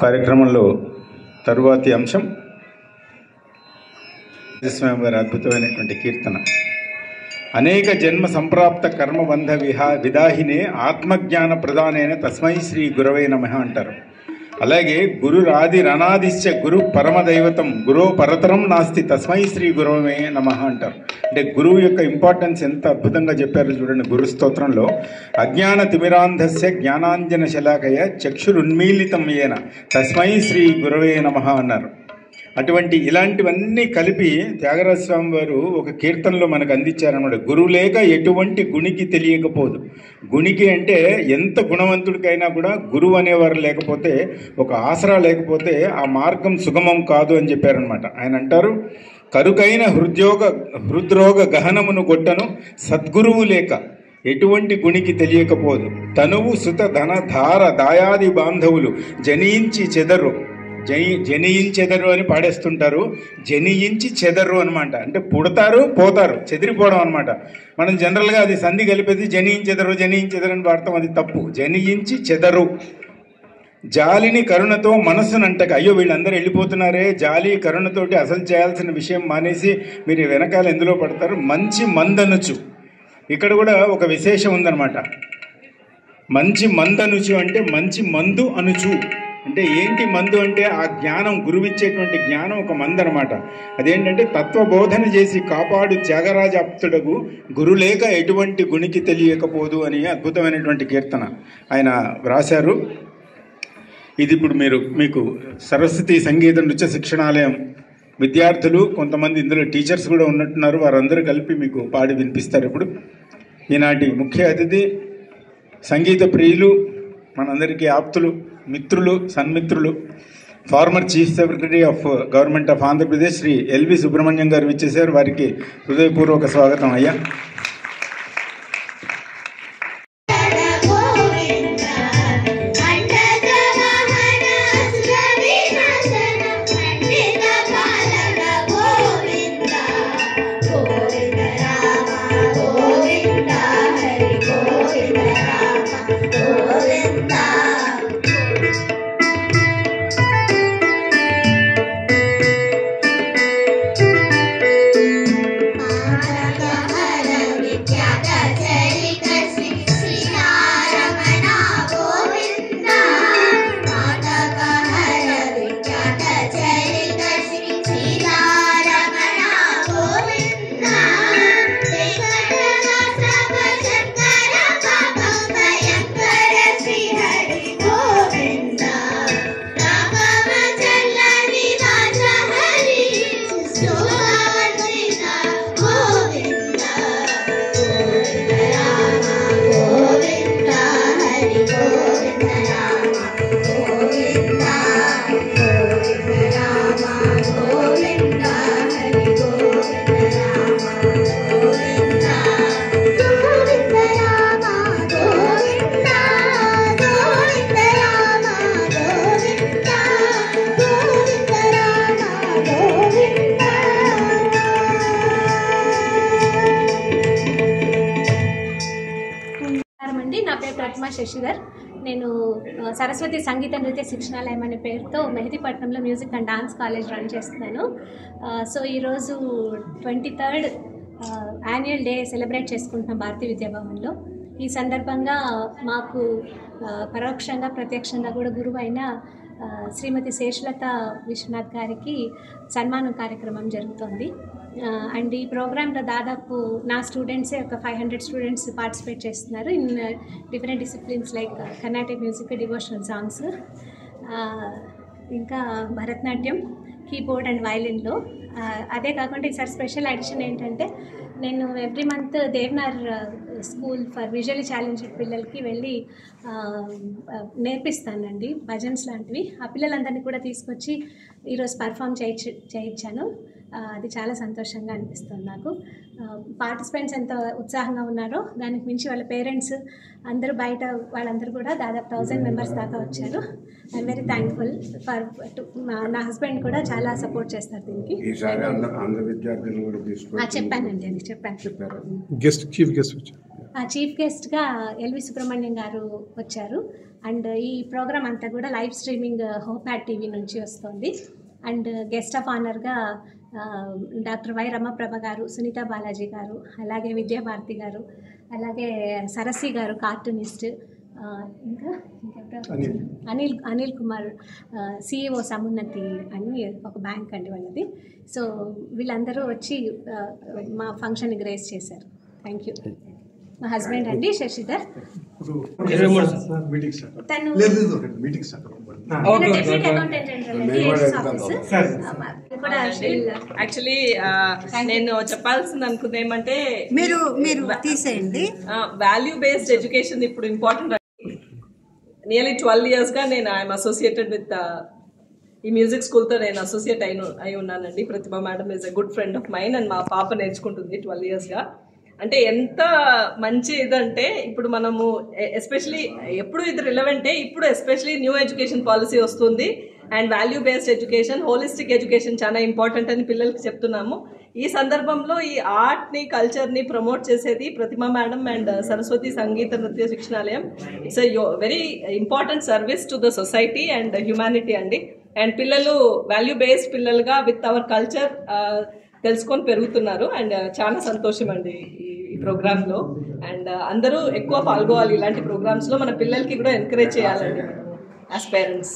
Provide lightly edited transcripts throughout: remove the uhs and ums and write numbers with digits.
కార్యక్రమంలో తరువాతి అంశం స్వామి వారి అద్భుతమైనటువంటి కీర్తన. అనేక జన్మ సంప్రాప్త కర్మబంధ విదాహినే ఆత్మజ్ఞాన ప్రదానైన తస్మై శ్రీ గురవే నమః అంటారు. అలాగే గురురాది రనాదిశ్చ గురు పరమదైవతం గురో పరతరం నాస్తి తస్మై శ్రీ గురవే నమః అంటారు. అంటే గురువు యొక్క ఇంపార్టెన్స్ ఎంత అద్భుతంగా చెప్పారో చూడండి. గురు స్తోత్రంలో అజ్ఞాన తిమిరాంధస్య జ్ఞానాంజన శలాకయ చక్షురున్మీలితం ఏన తస్మై శ్రీ గురవే నమః అన్నారు. అటువంటి ఇలాంటివన్నీ కలిపి త్యాగరాజ స్వామి వారు ఒక కీర్తనలో మనకు అందించారన్నమాట. గురువు లేక ఎటువంటి గుణికి తెలియకపోదు. గుణికి అంటే ఎంత గుణవంతుడికైనా కూడా గురువు అనేవారు లేకపోతే, ఒక ఆసరా లేకపోతే ఆ మార్గం సుగమం కాదు అని చెప్పారనమాట. ఆయన అంటారు, కరుకైన హృద్రోగ గహనమును గొట్టను సద్గురువు లేక ఎటువంటి గుణికి తెలియకపోదు. తనువు సుత ధన ధార దాయాది బాంధవులు జనించి చెదరు. జనియించెదరు అని పాడేస్తుంటారు. జనియించి చెదరు అనమాట. అంటే పుడతారు పోతారు, చెదిరిపోవడం అనమాట. మనం జనరల్గా అది సంధి కలిపేది జనియించెదరు అని పాడతాం. అది తప్పు. జనియించి చెదరు. జాలిని కరుణతో మనస్సునంటక, అయ్యో వీళ్ళందరూ వెళ్ళిపోతున్నారే, జాలి కరుణతోటి అసలు చేయాల్సిన విషయం మానేసి మీరు వెనకాల ఎందులో పడతారు. మంచి మందనుచు. ఇక్కడ కూడా ఒక విశేషం ఉందన్నమాట. మంచి మందనుచు అంటే మంచి మందు అనుచు. అంటే ఏంటి మందు అంటే ఆ జ్ఞానం, గురువిచ్చేటువంటి జ్ఞానం ఒక మందు అనమాట. అదేంటంటే తత్వబోధన చేసి కాపాడు త్యాగరాజాప్తుడకు గురులేక ఎటువంటి గుణికి తెలియకపోదు అని అద్భుతమైనటువంటి కీర్తన ఆయన వ్రాశారు. ఇది ఇప్పుడు మీకు సరస్వతి సంగీత నృత్య శిక్షణాలయం విద్యార్థులు, కొంతమంది ఇందులో టీచర్స్ కూడా ఉన్నట్టున్నారు, వారందరూ కలిపి మీకు పాడి వినిపిస్తారు. ఇప్పుడు ఈనాటి ముఖ్య అతిథి సంగీత ప్రియులు, మనందరికీ ఆప్తులు, మిత్రులు, సన్మిత్రులు, former chief secretary of government of Andhra Pradesh Shri L V Subrahmanyam garu విచ్చేశారు. వారికి హృదయపూర్వక స్వాగతం. అయ్యా, శశిధర్. నేను సరస్వతి సంగీత నృత్య శిక్షణాలయం అనే పేరుతో మెహదీపట్నంలో music and dance college run చేస్తున్నాను. సో ఈరోజు 23rd యాన్యువల్ డే సెలబ్రేట్ చేసుకుంటున్నాం భారతీయ విద్యాభవన్లో. ఈ సందర్భంగా మాకు పరోక్షంగా ప్రత్యక్షంగా కూడా గురువు అయిన శ్రీమతి శేషలత విశ్వనాథ్ గారికి సన్మానం కార్యక్రమం జరుగుతోంది. అండ్ ఈ ప్రోగ్రాంలో దాదాపు నా స్టూడెంట్సే ఒక 500 స్టూడెంట్స్ పార్టిసిపేట్ చేస్తున్నారు in different disciplines like Karnataka music, devotional songs, ఇంకా భరతనాట్యం, కీబోర్డ్ అండ్ వయలిన్లో. అదే కాకుండా ఈసారి స్పెషల్ అడిషన్ ఏంటంటే, నేను every month Devnar school for visually challenged పిల్లలకి వెళ్ళి నేర్పిస్తానండి భజన్స్ లాంటివి. ఆ పిల్లలందరినీ కూడా తీసుకొచ్చి ఈరోజు పర్ఫామ్ చేయించాను. అది చాలా సంతోషంగా అనిపిస్తుంది నాకు. పార్టిసిపెంట్స్ ఎంత ఉత్సాహంగా ఉన్నారో దానికి మించి వాళ్ళ పేరెంట్స్ అందరూ, బయట వాళ్ళందరూ కూడా దాదాపు 1000 మెంబర్స్ దాకా వచ్చారు. ఐఎమ్ వెరీ థ్యాంక్ఫుల్ ఫర్ నా హస్బెండ్ కూడా చాలా సపోర్ట్ చేస్తారు దీనికి. చెప్పానండి, అది చెప్పాను. చీఫ్ గెస్ట్ చీఫ్ గెస్ట్గా ఎల్వి సుబ్రహ్మణ్యం గారు వచ్చారు. అండ్ ఈ ప్రోగ్రామ్ అంతా కూడా live streaming hope ad TV నుంచి వస్తుంది. అండ్ గెస్ట్ ఆఫ్ ఆనర్గా డాక్టర్ వై రమప్రభ గారు, సునీత బాలాజీ గారు, అలాగే విద్యాభారతి గారు, అలాగే సరస్వతి గారు కార్టూనిస్ట్, ఇంకా అనిల్ కుమార్ సిఇఓ సమున్నతి అని ఒక బ్యాంక్ అండి వాళ్ళది. సో వీళ్ళందరూ వచ్చి మా ఫంక్షన్ని గ్రేస్ చేశారు. Thank you. మా హస్బెండ్ అండి శశిధర్, తను డెప్యూటీ అకౌంటెంట్ యాక్చువల్లీ నేను చెప్పాల్సింది అనుకుంది ఏమంటే మీరు తీసేయండి. వాల్యూ బేస్డ్ ఎడ్యుకేషన్ ఇప్పుడు ఇంపార్టెంట్. నియర్లీ 12 years గా నేను ఐఎమ్ అసోసియేటెడ్ విత్ ఈ మ్యూజిక్ స్కూల్తో నేను అసోసియేట్ అయి ఉన్నానండి. Pratibha madam is a good friend of mine and మా పాప నేర్చుకుంటుంది 12 years గా. అంటే ఎంత మంచి ఇదంటే ఇప్పుడు మనము ఎస్పెషలీ ఎప్పుడు ఇది రిలవెంటే, ఇప్పుడు ఎస్పెషలీ న్యూ ఎడ్యుకేషన్ పాలసీ వస్తుంది and value based education, holistic education చాలా ఇంపార్టెంట్ అని పిల్లలకి చెప్తున్నాము. ఈ సందర్భంలో ఈ ఆర్ట్ని, కల్చర్ని ప్రమోట్ చేసేది Pratima madam and Saraswati Sangeeta Nritya Shikshanalayam. It's very important service to the society and humanity అండి. అండ్ పిల్లలు వాల్యూ బేస్డ్ పిల్లలుగా విత్ అవర్ కల్చర్ తెలుసుకొని పెరుగుతున్నారు అండ్ చాలా సంతోషం అండి ఈ ప్రోగ్రాంలో. అండ్ అందరూ ఎక్కువ పాల్గొవాలి ఇలాంటి ప్రోగ్రామ్స్లో. మన పిల్లలకి కూడా ఎంకరేజ్ చేయాలండి as parents.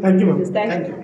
Thank you. Thank you.